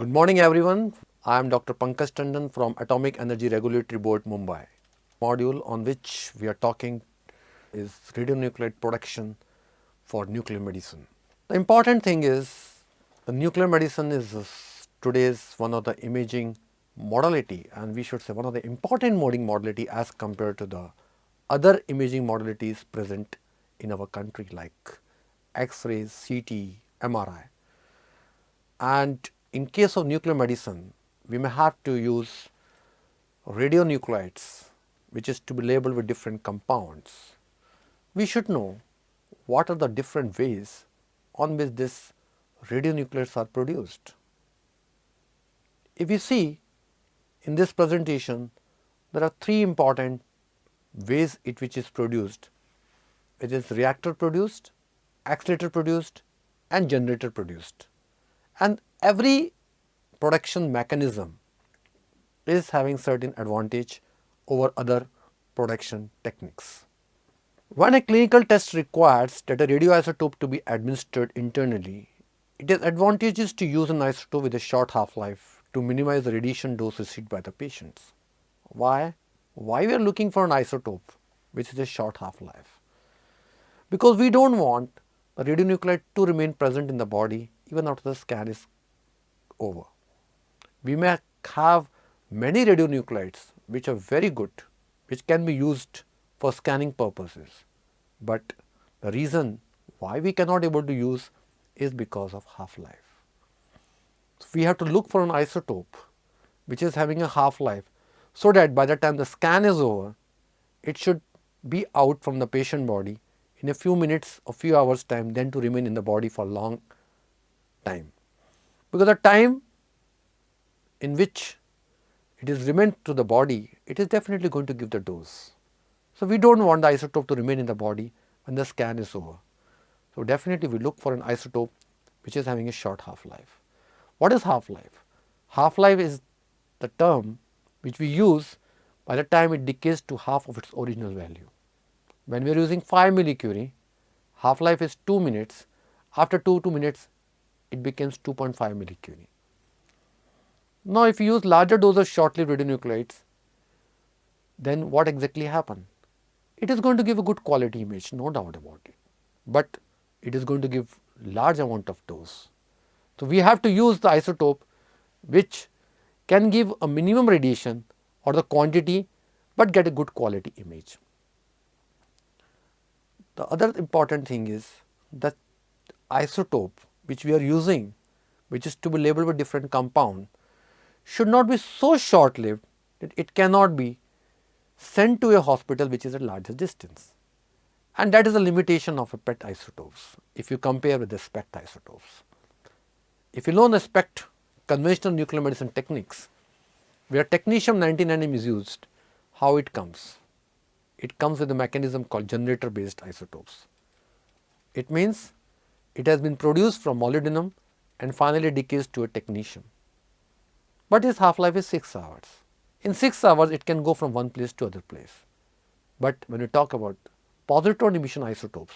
Good morning everyone. I am Dr Pankaj Tandon from Atomic Energy Regulatory Board, Mumbai. Module on which we are talking is radionuclide production for nuclear medicine. The important thing is the nuclear medicine is today's one of the imaging modality, and we should say one of the important modality as compared to the other imaging modalities present in our country like X-rays, CT, MRI. And in case of nuclear medicine, we may have to use radionuclides, which is to be labeled with different compounds. We should know what are the different ways on which these radionuclides are produced. If you see in this presentation, there are three important ways in which it is produced. It is reactor produced, accelerator produced, and generator produced. And every production mechanism is having certain advantage over other production techniques. When a clinical test requires that a radioisotope to be administered internally, it is advantageous to use an isotope with a short half-life to minimize the radiation dose received by the patients. Why? Why we are looking for an isotope which is a short half-life? Because we don't want the radionuclide to remain present in the body even after the scan is over. We may have many radionuclides which are very good, which can be used for scanning purposes, but the reason why we cannot able to use is because of half-life. So we have to look for an isotope which is having a half-life, so that by the time the scan is over, it should be out from the patient body in a few minutes or few hours time, then to remain in the body for a long time. Because the time in which it is remained to the body, it is definitely going to give the dose. So we don't want the isotope to remain in the body when the scan is over. So definitely we look for an isotope which is having a short half-life. What is half-life? Half-life is the term which we use by the time it decays to half of its original value. When we are using 5 millicurie, half-life is 2 minutes. After 2 minutes, it becomes 2.5 millicurie. Now, if you use larger dose of short-lived radionuclides, then what exactly happens? It is going to give a good quality image, no doubt about it, but it is going to give large amount of dose. So we have to use the isotope which can give a minimum radiation or the quantity, but get a good quality image. The other important thing is that isotope which we are using, which is to be labeled with different compound, should not be so short-lived that it cannot be sent to a hospital which is at larger distance. And that is the limitation of a PET isotopes if you compare with the SPECT isotopes. If you know the SPECT conventional nuclear medicine techniques, where technetium-99m is used, how it comes? It comes with a mechanism called generator-based isotopes. It means it has been produced from molybdenum and finally decays to a technetium. But its half-life is 6 hours. In 6 hours, it can go from one place to other place. But when you talk about positron emission isotopes,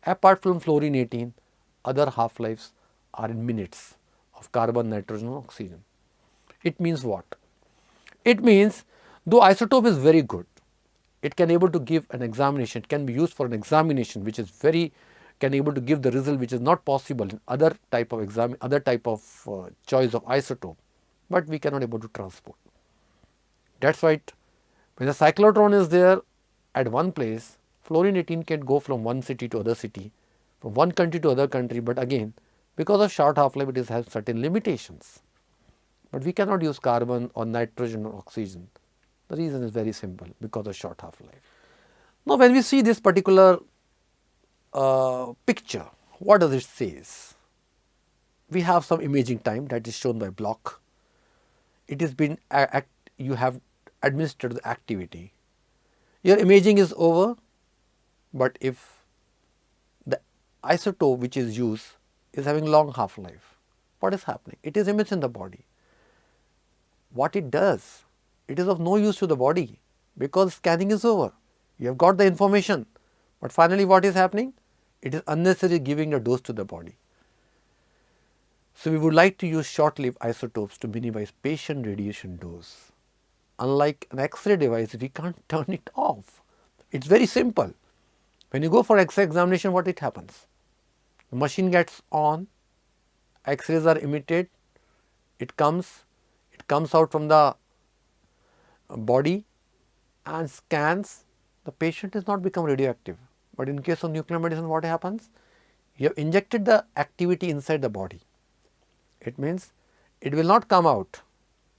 apart from fluorine-18, other half-lives are in minutes of carbon, nitrogen, and oxygen. It means what? It means though isotope is very good, it can able to give an examination, it can be used for an examination which is very, can able to give the result which is not possible in other type of choice of isotope, but we cannot able to transport. That's why when the cyclotron is there at one place, fluorine-18 can go from one city to other city, from one country to other country, but again because of short half-life it has certain limitations. But we cannot use carbon or nitrogen or oxygen. The reason is very simple, because of short half-life. Now when we see this particular picture, what does it say? We have some imaging time that is shown by block. It has been, you have administered the activity. Your imaging is over, but if the isotope which is used is having long half-life, what is happening? It is imaged in the body. What it does, it is of no use to the body because scanning is over. You have got the information, but finally what is happening? It is unnecessary giving a dose to the body. So we would like to use short-lived isotopes to minimize patient radiation dose. Unlike an X-ray device, we can't turn it off. It's very simple. When you go for X-ray examination, what it happens? The machine gets on, X-rays are emitted, it comes out from the body and scans. The patient is not become radioactive. But in case of nuclear medicine, what happens? You have injected the activity inside the body. It means it will not come out.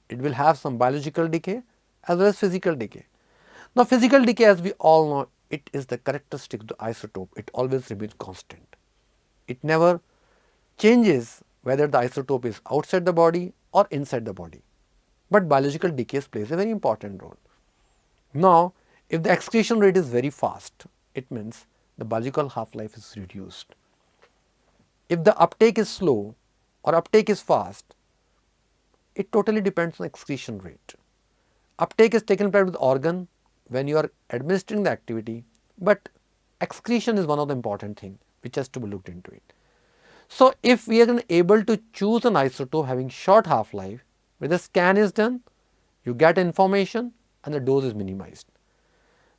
It will have some biological decay as well as physical decay. Now, physical decay, as we all know, it is the characteristic of the isotope. It always remains constant. It never changes whether the isotope is outside the body or inside the body. But biological decay plays a very important role. Now, if the excretion rate is very fast, it means the biological half-life is reduced. If the uptake is slow or uptake is fast, it totally depends on excretion rate. Uptake is taken place with organ when you are administering the activity, but excretion is one of the important things which has to be looked into it. So, if we are able to choose an isotope having short half-life, where the scan is done, you get information and the dose is minimized.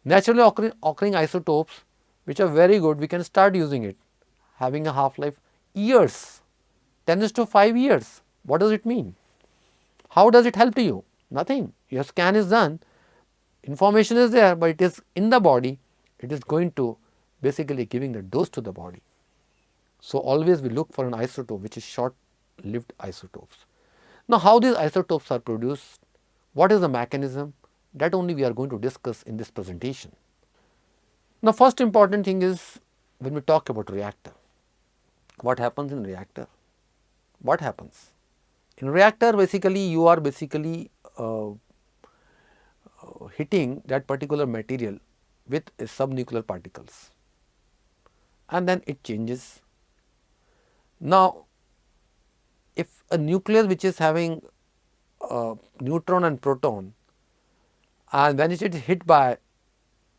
Naturally occurring isotopes which are very good, we can start using it, having a half-life years, 10⁵ years. What does it mean? How does it help to you? Nothing. Your scan is done, information is there, but it is in the body, it is going to basically giving the dose to the body. So, always we look for an isotope which is short-lived isotopes. Now, how these isotopes are produced, what is the mechanism, that only we are going to discuss in this presentation. Now, first important thing is when we talk about reactor. What happens in reactor? What happens? In reactor, basically you are hitting that particular material with subnuclear particles and then it changes. Now, if a nucleus which is having neutron and proton, and when it is hit by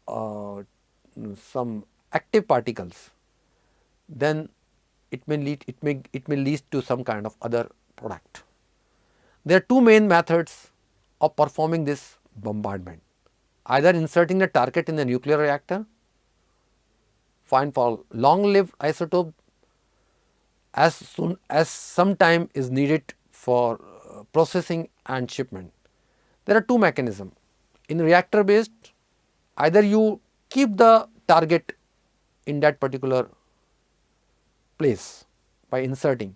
some active particles, then it may lead to some kind of other product. There are two main methods of performing this bombardment: either inserting the target in the nuclear reactor, fine for long-lived isotope, as soon as some time is needed for processing and shipment. There are two mechanisms. In reactor based, either you keep the target in that particular place by inserting,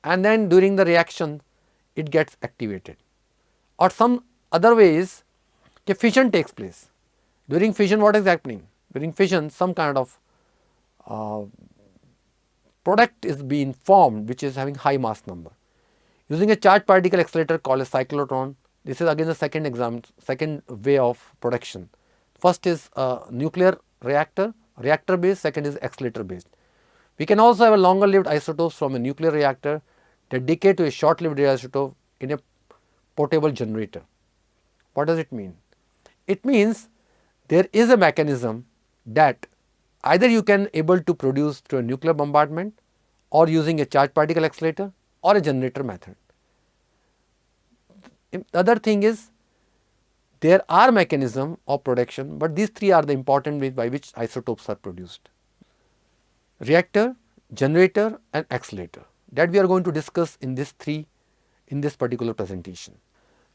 and then during the reaction it gets activated, or some other ways the fission takes place. During fission, what is happening? During fission, some kind of product is being formed which is having high mass number. Using a charged particle accelerator called a cyclotron, this is again the second way of production. First is nuclear reactor based, second is accelerator based. We can also have a longer lived isotopes from a nuclear reactor that decay to a short lived isotope in a portable generator. What does it mean? It means there is a mechanism that either you can able to produce through a nuclear bombardment or using a charged particle accelerator or a generator method. The other thing is there are mechanisms of production, but these three are the important ways by which isotopes are produced: reactor, generator and accelerator, that we are going to discuss in this particular presentation.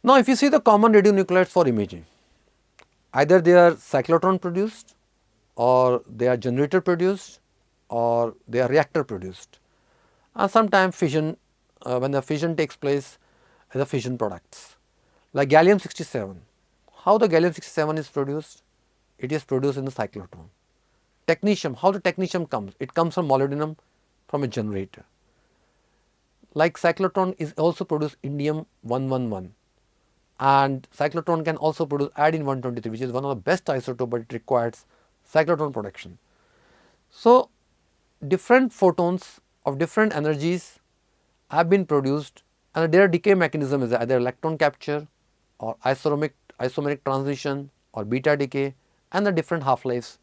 Now, if you see the common radionuclides for imaging, either they are cyclotron produced, or they are generator produced, or they are reactor produced, and sometimes fission, when the fission takes place, the fission products like gallium-67. How the gallium-67 is produced? It is produced in the cyclotron. Technetium, how the technetium comes? It comes from molybdenum from a generator. Like cyclotron is also produced indium-111, and cyclotron can also produce iodine-123, which is one of the best isotope, but it requires cyclotron production. So, different photons of different energies have been produced, and their decay mechanism is either electron capture or isomeric transition or beta decay, and the different half-lives.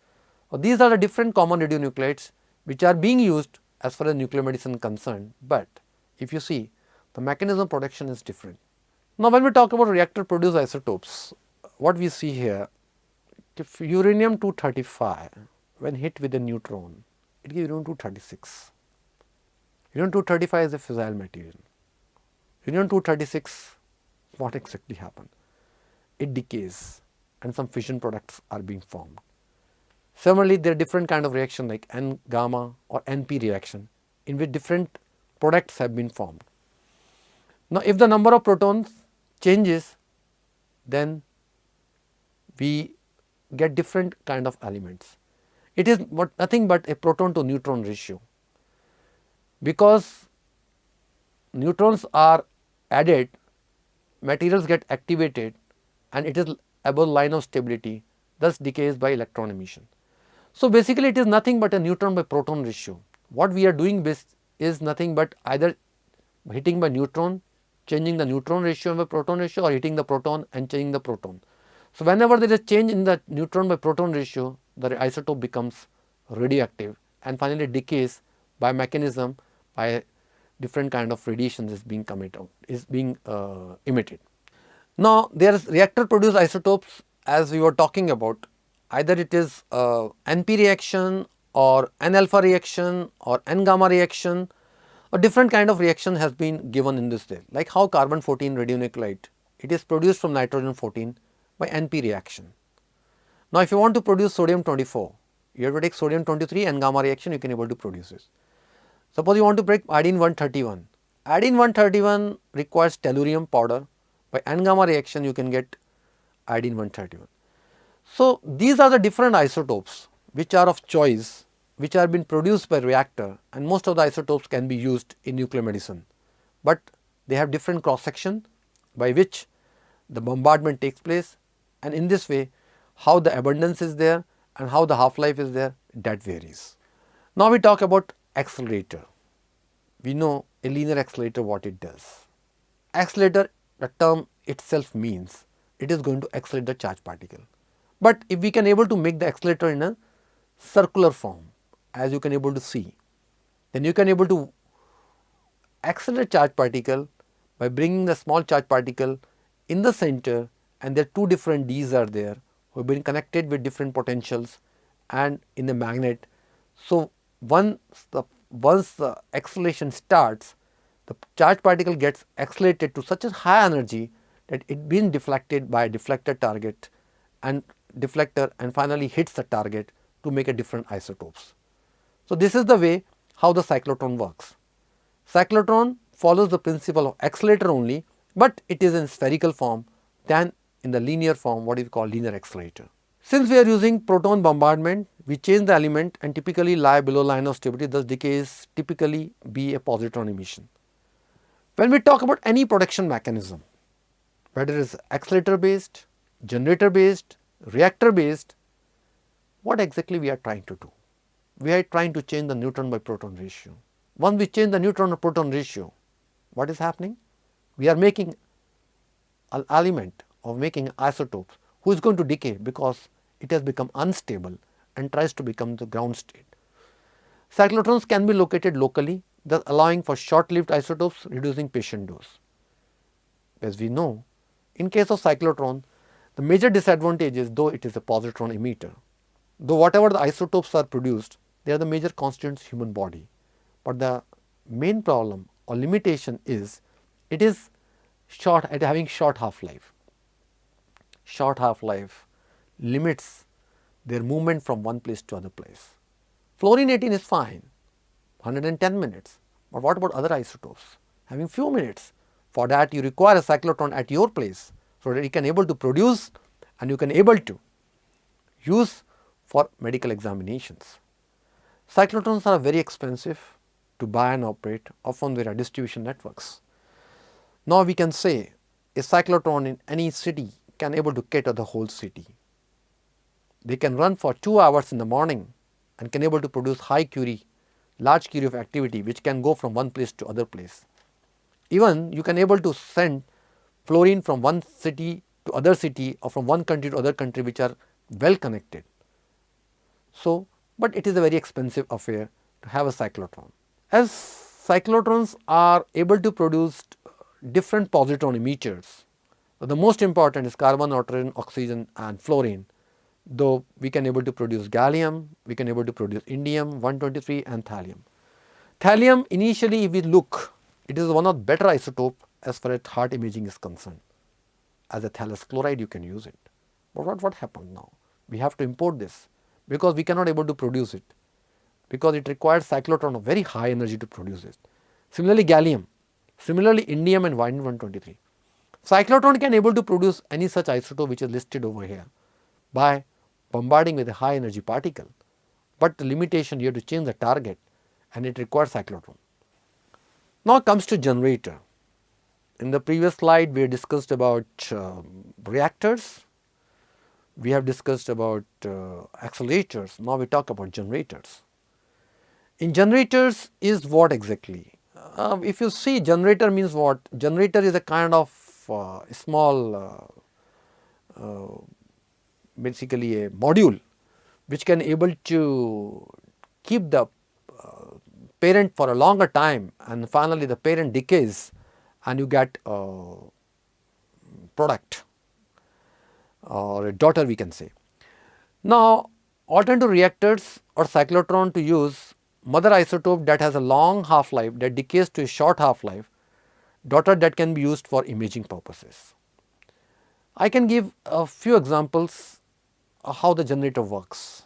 So, these are the different common radionuclides which are being used as far as nuclear medicine concerned, but if you see, the mechanism of production is different. Now, when we talk about reactor produced isotopes, what we see here, if uranium 235 when hit with a neutron, it gives uranium 236. Uranium 235 is a fissile material. Uranium 236, what exactly happened? It decays and some fission products are being formed. Similarly, there are different kind of reaction like N gamma or NP reaction in which different products have been formed. Now, if the number of protons changes, then we get different kind of elements. It is nothing but a proton to neutron ratio. Because neutrons are added, materials get activated and it is above line of stability, thus decays by electron emission. So, basically it is nothing but a neutron by proton ratio. What we are doing is nothing but either hitting by neutron, changing the neutron ratio by proton ratio, or hitting the proton and changing the proton. So, whenever there is change in the neutron by proton ratio, the isotope becomes radioactive and finally decays by mechanism by different kind of radiation is being emitted. Now, there is reactor produced isotopes, as we were talking about, either it is NP reaction or N alpha reaction or N gamma reaction, a different kind of reaction has been given in this day, like how carbon 14 radionuclide, it is produced from nitrogen 14 by NP reaction. Now, if you want to produce sodium 24, you have to take sodium 23 N gamma reaction, you can able to produce it. Suppose you want to break iodine 131, iodine 131 requires tellurium powder, by N gamma reaction you can get iodine 131. So, these are the different isotopes which are of choice, which are being produced by reactor, and most of the isotopes can be used in nuclear medicine, but they have different cross section by which the bombardment takes place, and in this way how the abundance is there and how the half life is there, that varies. Now, we talk about accelerator. We know a linear accelerator what it does. Accelerator, the term itself means it is going to accelerate the charge particle. But if we can able to make the accelerator in a circular form, as you can able to see, then you can able to accelerate charge particle by bringing the small charge particle in the center, and there are two different Ds are there who have been connected with different potentials and in the magnet. So, once the acceleration starts, the charge particle gets accelerated to such a high energy that it being deflected by a deflector target and deflector and finally hits the target to make a different isotopes. So, this is the way how the cyclotron works. Cyclotron follows the principle of accelerator only, but it is in spherical form than in the linear form, what is called linear accelerator. Since we are using proton bombardment, we change the element and typically lie below line of stability, thus decays typically be a positron emission. When we talk about any production mechanism, whether it is accelerator based, generator based, reactor based, what exactly we are trying to do? We are trying to change the neutron by proton ratio. Once we change the neutron to proton ratio, what is happening? We are making an element of making isotopes who is going to decay because it has become unstable and tries to become the ground state. Cyclotrons can be located locally, thus allowing for short-lived isotopes, reducing patient dose. As we know, in case of cyclotron, the major disadvantage is though it is a positron emitter, though whatever the isotopes are produced, they are the major constituents human body. But the main problem or limitation is it is having short half-life. Short half-life limits their movement from one place to other place. Fluorine 18 is fine, 110 minutes, but what about other isotopes? Having few minutes. For that you require a cyclotron at your place, so that you can able to produce and you can able to use for medical examinations. Cyclotrons are very expensive to buy and operate, often there are distribution networks. Now, we can say a cyclotron in any city can able to cater the whole city. They can run for 2 hours in the morning and can able to produce high Curie, large Curie of activity which can go from one place to other place. Even you can able to send fluorine from one city to other city or from one country to other country which are well connected. So, but it is a very expensive affair to have a cyclotron. As cyclotrons are able to produce different positron emitters. The most important is carbon, nitrogen, oxygen and fluorine. Though we can able to produce gallium, we can able to produce indium 123 and thallium. Thallium initially if we look, it is one of the better isotope as far as heart imaging is concerned. As a thallus chloride you can use it. But what happened now? We have to import this because we cannot able to produce it, because it requires cyclotron of very high energy to produce it. Similarly gallium, similarly indium and 123. Cyclotron can able to produce any such isotope which is listed over here by bombarding with a high energy particle, but the limitation you have to change the target and it requires cyclotron. Now comes to generator. In the previous slide we discussed about reactors, we have discussed about accelerators, now we talk about generators. In generators is what exactly? If you see generator means what? Generator is a kind of small basically a module which can able to keep the parent for a longer time, and finally the parent decays and you get a product or a daughter we can say. Now alternative reactors or cyclotron to use mother isotope that has a long half life that decays to a short half life, daughter that can be used for imaging purposes. I can give a few examples of how the generator works.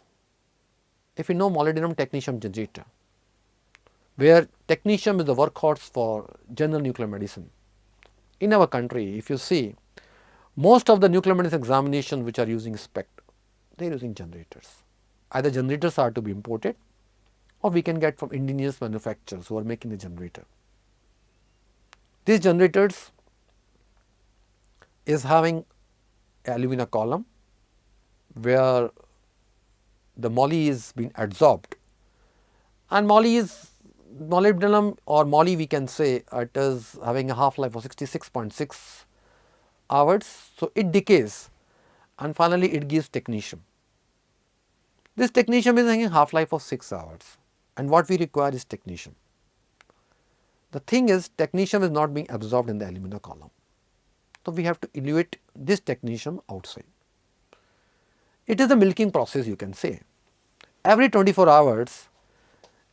If you know molybdenum technetium generator, where technetium is the workhorse for general nuclear medicine. In our country, if you see, most of the nuclear medicine examinations which are using SPECT, they are using generators. Either generators are to be imported or we can get from indigenous manufacturers who are making the generator. These generators is having a alumina column where the moly is being adsorbed, and moly is molybdenum or moly we can say it is having a half life of 66.6 hours. So, it decays and finally it gives technetium. This technetium is having a half life of 6 hours and what we require is technetium. The thing is technetium is not being absorbed in the alumina column. So, we have to elevate this technetium outside. It is a milking process you can say. Every 24 hours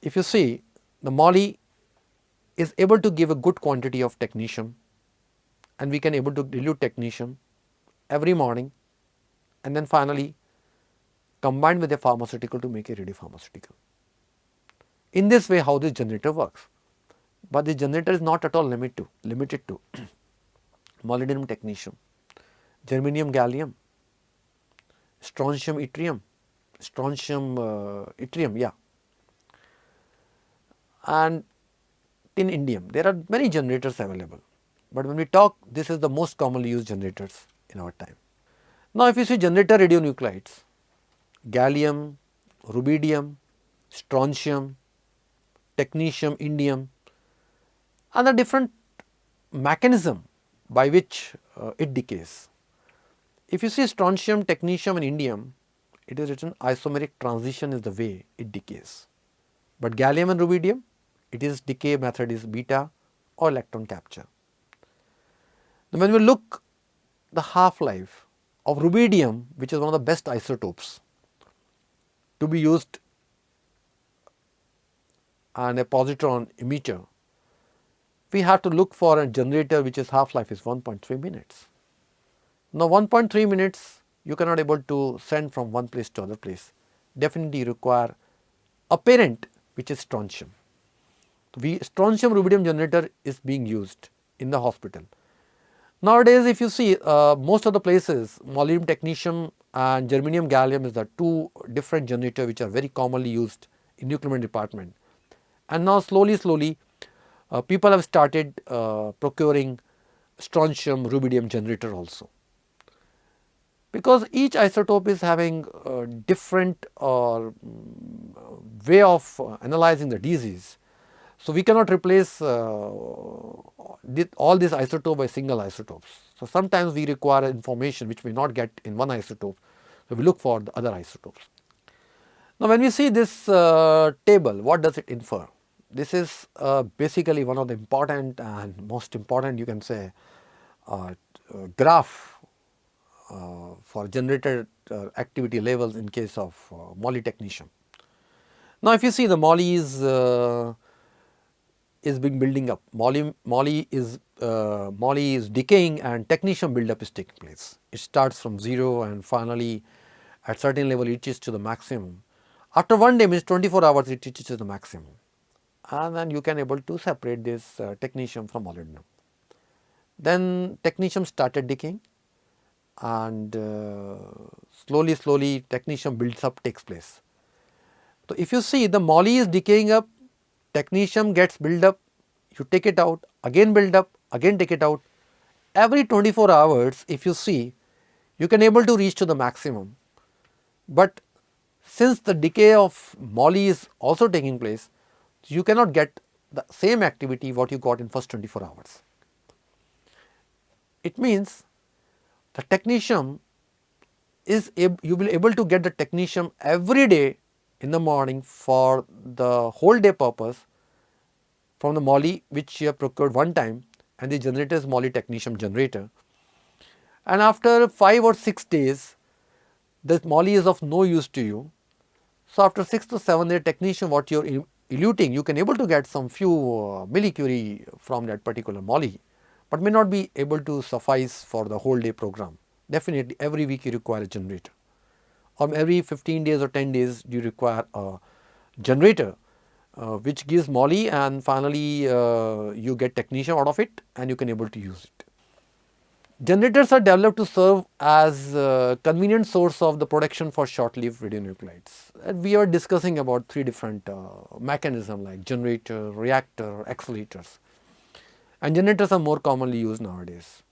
if you see, the moly is able to give a good quantity of technetium and we can able to dilute technetium every morning and then finally combine with a pharmaceutical to make a radiopharmaceutical. In this way how this generator works, but the generator is not at all limited to molybdenum technetium, germanium gallium, strontium yttrium, and tin indium. There are many generators available, but when we talk, this is the most commonly used generators in our time. Now, if you see generator radionuclides, gallium, rubidium, strontium, technetium, indium, and the different mechanism by which it decays. If you see strontium, technetium and indium, it is written isomeric transition is the way it decays. But gallium and rubidium, it is decay method is beta or electron capture. Now, when we look the half life of rubidium, which is one of the best isotopes to be used and a positron emitter, we have to look for a generator which is half life is 1.3 minutes. Now, 1.3 minutes you cannot able to send from one place to other place, definitely require a parent which is strontium. Strontium rubidium generator is being used in the hospital. Nowadays if you see most of the places molybdenum technetium and germanium gallium is the two different generators which are very commonly used in nuclear medicine department, and now slowly people have started procuring strontium rubidium generator also, because each isotope is having a different way of analyzing the disease. So, we cannot replace all these isotopes by single isotopes. So, sometimes we require information which we not get in one isotope, so we look for the other isotopes. Now, when we see this table, what does it infer? this is basically one of the important and most important, you can say, graph for generated activity levels in case of moly technetium. Now, if you see, the moly is being building up. Moly is decaying, and technetium buildup is taking place. It starts from 0 and finally at certain level it reaches to the maximum. After one day, means 24 hours, it reaches to the maximum, and then you can able to separate this technetium from molybdenum. Then technetium started decaying, and slowly technetium builds up, takes place. So, if you see, the moly is decaying up, technetium gets built up, you take it out, again build up, again take it out. Every 24 hours, if you see, you can able to reach to the maximum. But since the decay of moly is also taking place, you cannot get the same activity what you got in first 24 hours. It means the technetium is you will able to get the technetium every day in the morning for the whole day purpose from the moly which you have procured one time, and the generator is moly technetium generator. And after 5 or 6 days, this moly is of no use to you. So, after 6 to 7 day technetium what you are eluting, you can able to get some few millicurie from that particular moly, but may not be able to suffice for the whole day program. Definitely every week you require a generator, or every 15 days or 10 days you require a generator which gives moly, and finally you get technetium out of it and you can able to use it. Generators are developed to serve as a convenient source of the production for short-lived radionuclides. And we are discussing about 3 different mechanisms like generator, reactor, accelerators. And generators are more commonly used nowadays.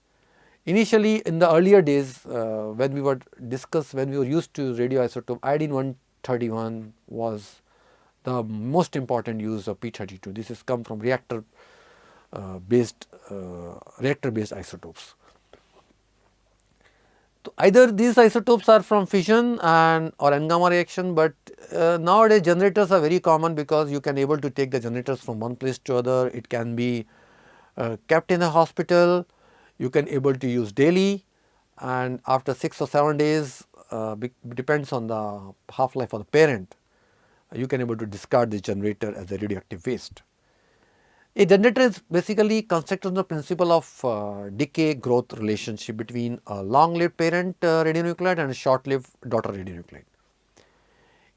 Initially, in the earlier days, when we were used to radioisotope, iodine-131 was the most important use of P32. This has come from reactor-based isotopes. So, either these isotopes are from fission and or N-gamma reaction, but nowadays generators are very common because you can able to take the generators from one place to other. It can be kept in a hospital, you can able to use daily, and after 6 or 7 days, depends on the half life of the parent, you can able to discard the generator as a radioactive waste. A generator is basically constructed on the principle of decay growth relationship between a long-lived parent radionuclide and a short-lived daughter radionuclide.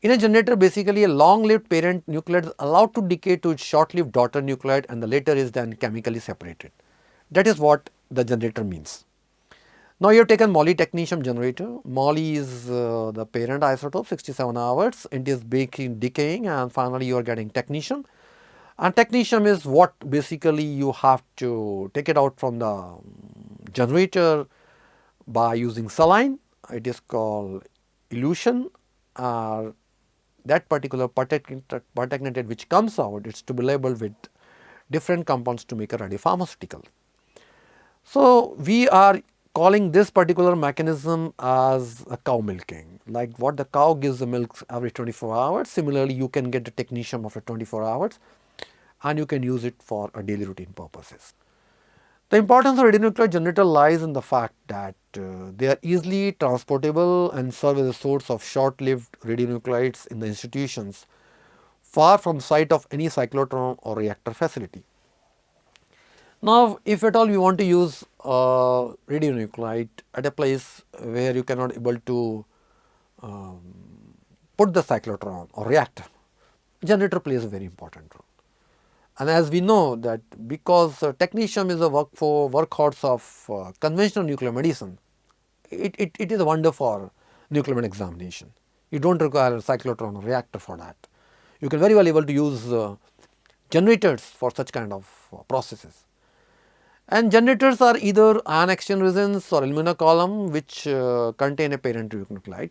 In a generator, basically a long-lived parent nuclide is allowed to decay to its short-lived daughter nuclide, and the later is then chemically separated. That is what the generator means. Now, you have taken moly technetium generator. Moly is the parent isotope, 67 hours. It is decaying, and finally you are getting technetium. And technetium is what basically you have to take it out from the generator by using saline. It is called elution. That particular pertechnetate which comes out, it is to be labeled with different compounds to make a radiopharmaceutical. So, we are calling this particular mechanism as a cow milking, like what the cow gives the milk every 24 hours. Similarly, you can get the technetium after 24 hours and you can use it for a daily routine purposes. The importance of radionuclide generator lies in the fact that they are easily transportable and serve as a source of short-lived radionuclides in the institutions far from site of any cyclotron or reactor facility. Now, if at all we want to use radionuclide at a place where you cannot able to put the cyclotron or reactor, generator plays a very important role. And as we know that because technetium is a workhorse of conventional nuclear medicine, it is a wonder for nuclear medicine examination. You do not require a cyclotron or reactor for that. You can very well able to use generators for such kind of processes. And generators are either ion exchange resins or alumina column which contain a parent radionuclide.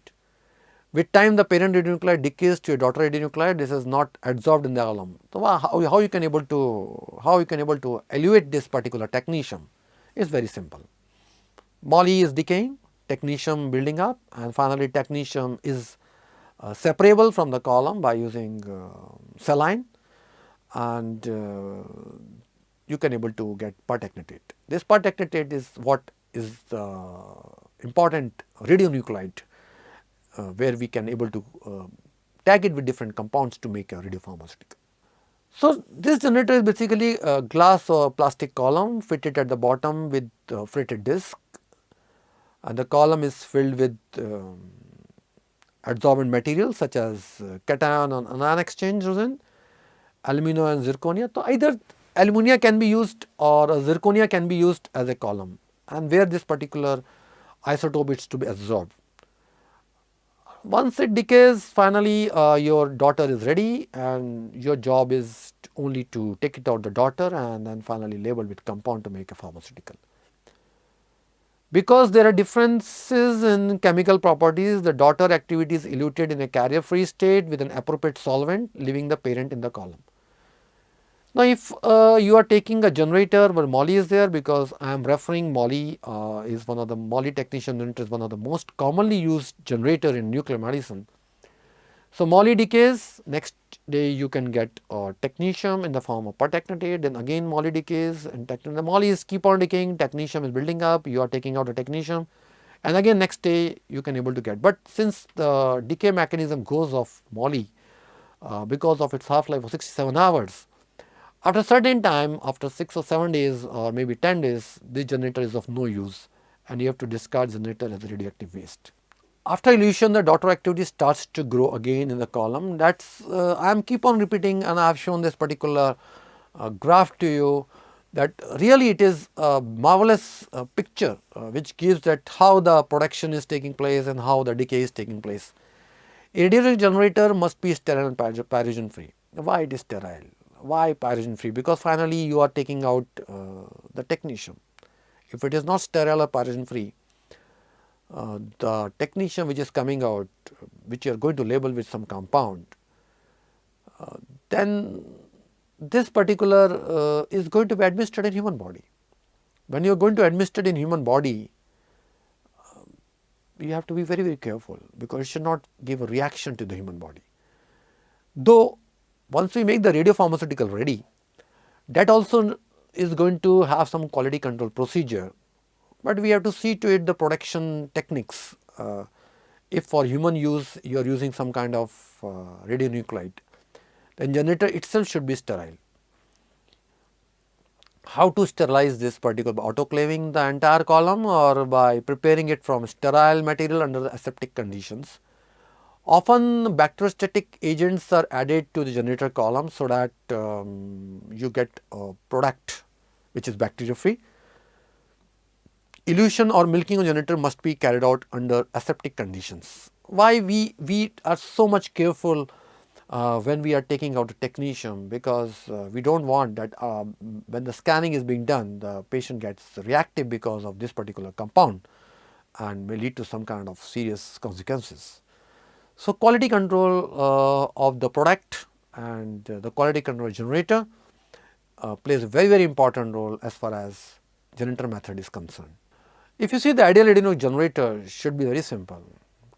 With time, the parent radionuclide decays to a daughter radionuclide. This is not adsorbed in the alum. So, how you can able to elevate this particular technetium is very simple. Moly is decaying, technetium building up, and finally technetium is separable from the column by using saline, and you can able to get pertechnetate. This pertechnetate is what is the important radionuclide where we can able to tag it with different compounds to make a radiopharmaceutical. So, this generator is basically a glass or plastic column fitted at the bottom with freighted disc, and the column is filled with adsorbent materials such as cation and anion exchange resin, alumina and zirconia. So, either alumina can be used or zirconia can be used as a column, and where this particular isotope is to be absorbed. Once it decays, finally your daughter is ready, and your job is only to take it out the daughter and then finally label with compound to make a pharmaceutical. Because there are differences in chemical properties, the daughter activity is eluted in a carrier free state with an appropriate solvent, leaving the parent in the column. Now, if you are taking a generator where moly is there, because I am referring moly is one of the moly technetium unit is one of the most commonly used generator in nuclear medicine. So, moly decays, next day you can get technetium in the form of pertechnetate, then again moly decays, and the moly is keep on decaying, technetium is building up, you are taking out the technetium, and again next day you can able to get. But since the decay mechanism goes of moly because of its half life of 67 hours, after a certain time, after 6 or 7 days or maybe 10 days, this generator is of no use, and you have to discard generator as a radioactive waste. After elution, the daughter activity starts to grow again in the column. That's I am keep on repeating, and I have shown this particular graph to you, that really it is a marvelous picture which gives that how the production is taking place and how the decay is taking place. A radiation generator must be sterile and pyrogen free. Why it is sterile? Why pyrogen free? Because finally you are taking out the technetium. If it is not sterile or pyrogen free, the technetium which is coming out, which you are going to label with some compound, then this particular is going to be administered in human body. When you are going to administer it in human body, you have to be very careful, because it should not give a reaction to the human body. Though once we make the radiopharmaceutical ready, that also is going to have some quality control procedure, but we have to see to it the production techniques. If for human use you are using some kind of radionuclide, then generator itself should be sterile. How to sterilize this particular? By autoclaving the entire column or by preparing it from sterile material under the aseptic conditions. Often bacteriostatic agents are added to the generator column so that you get a product which is bacteria free. Elution or milking of generator must be carried out under aseptic conditions. Why we are so much careful when we are taking out the technetium? Because we do not want that when the scanning is being done, the patient gets reactive because of this particular compound and may lead to some kind of serious consequences. So, quality control of the product and the quality control generator plays a very important role as far as generator method is concerned. If you see, the ideal radionuclide generator should be very simple,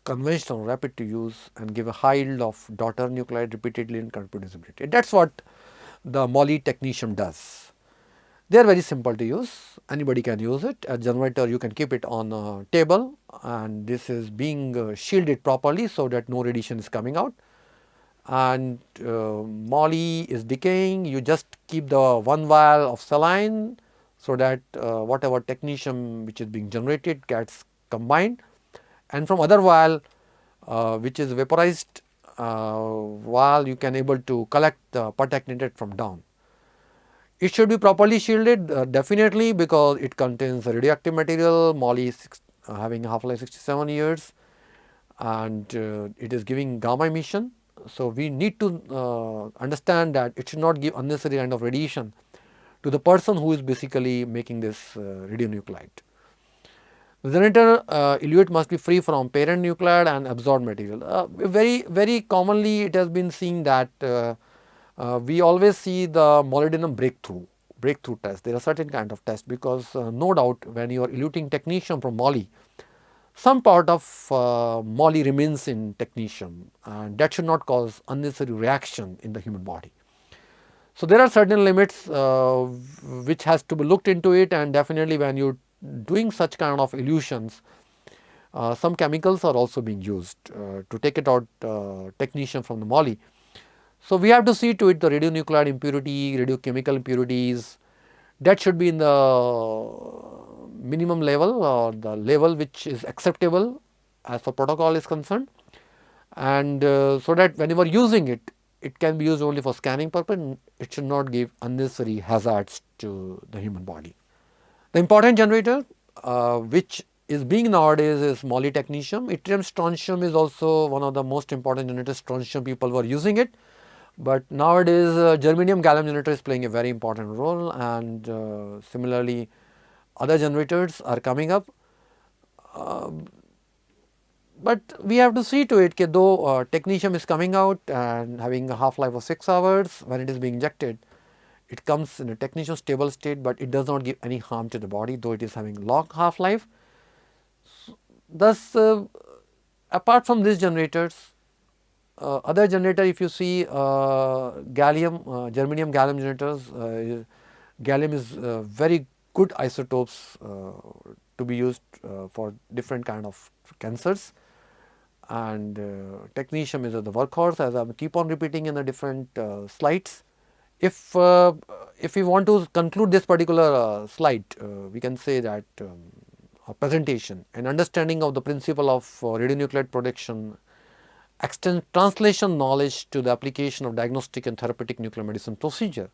conventional, rapid to use, and give a high yield of daughter nuclide repeatedly and reproducibility. That is what the moly technetium does. They are very simple to use, anybody can use it. A generator, you can keep it on a table, and this is being shielded properly so that no radiation is coming out, and moly is decaying. You just keep the one vial of saline so that whatever technetium which is being generated gets combined, and from other vial which is vaporized vial, you can able to collect the pertechnetate from down. It should be properly shielded definitely, because it contains radioactive material. Moly is having a half life 67 years, and it is giving gamma emission. So, we need to understand that it should not give unnecessary kind of radiation to the person who is basically making this radionuclide. The generator eluate must be free from parent nuclide and absorbed material. Very commonly it has been seen that we always see the molybdenum breakthrough test. There are certain kind of tests, because no doubt when you are eluting technetium from moly, some part of moly remains in technetium, and that should not cause unnecessary reaction in the human body. So there are certain limits which has to be looked into it, and definitely when you're doing such kind of elutions, some chemicals are also being used to take it out technetium from the moly. So we have to see to it the radionuclide impurity, radiochemical impurities, that should be in the minimum level or the level which is acceptable as for protocol is concerned, and so that whenever using it, it can be used only for scanning purpose, and it should not give unnecessary hazards to the human body. The important generator which is being nowadays is molybdenum. Yttrium strontium is also one of the most important generators. Strontium people were using it, but nowadays germanium gallium generator is playing a very important role, and similarly other generators are coming up. But we have to see to it that though technetium is coming out and having a half-life of 6 hours, when it is being injected, it comes in a technetium stable state, but it does not give any harm to the body, though it is having long half-life. Thus, apart from these generators, other generator, if you see gallium, germanium gallium generators, gallium is very good isotopes to be used for different kind of cancers, and technetium is the workhorse, as I keep on repeating in the different slides. If we want to conclude this particular slide, we can say that a presentation, an understanding of the principle of radionuclide protection extends translation knowledge to the application of diagnostic and therapeutic nuclear medicine procedure.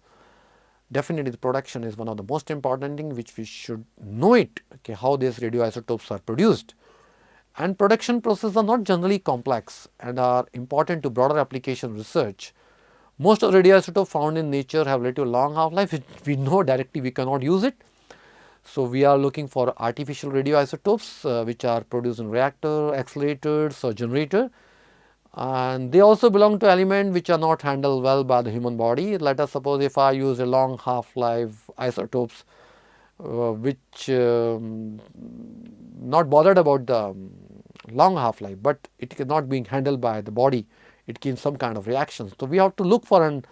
Definitely the production is one of the most important thing which we should know it, okay, how these radioisotopes are produced. And production processes are not generally complex and are important to broader application research. Most of the radioisotopes found in nature have relatively long half-life, which we know directly we cannot use it. So we are looking for artificial radioisotopes which are produced in reactor, accelerators or generator, and they also belong to elements which are not handled well by the human body. Let us suppose if I use a long half-life isotopes which not bothered about the long half-life, but it is not being handled by the body, it gives some kind of reactions. So we have to look for an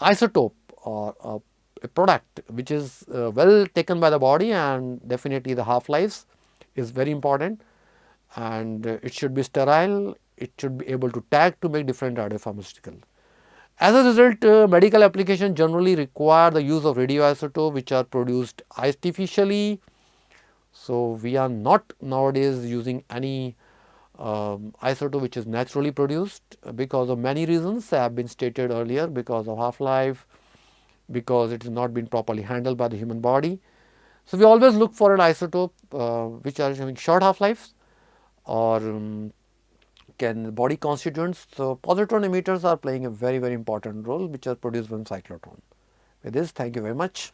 isotope or a product which is well taken by the body, and definitely the half-lives is very important, and it should be sterile, it should be able to tag to make different radiopharmaceutical. As a result, medical applications generally require the use of radioisotope which are produced artificially. So we are not nowadays using any isotope which is naturally produced because of many reasons have been stated earlier, because of half-life, because it has not been properly handled by the human body. So we always look for an isotope which are having short half-lives or can body constituents. So positron emitters are playing a very important role, which are produced by cyclotron. With this, thank you very much.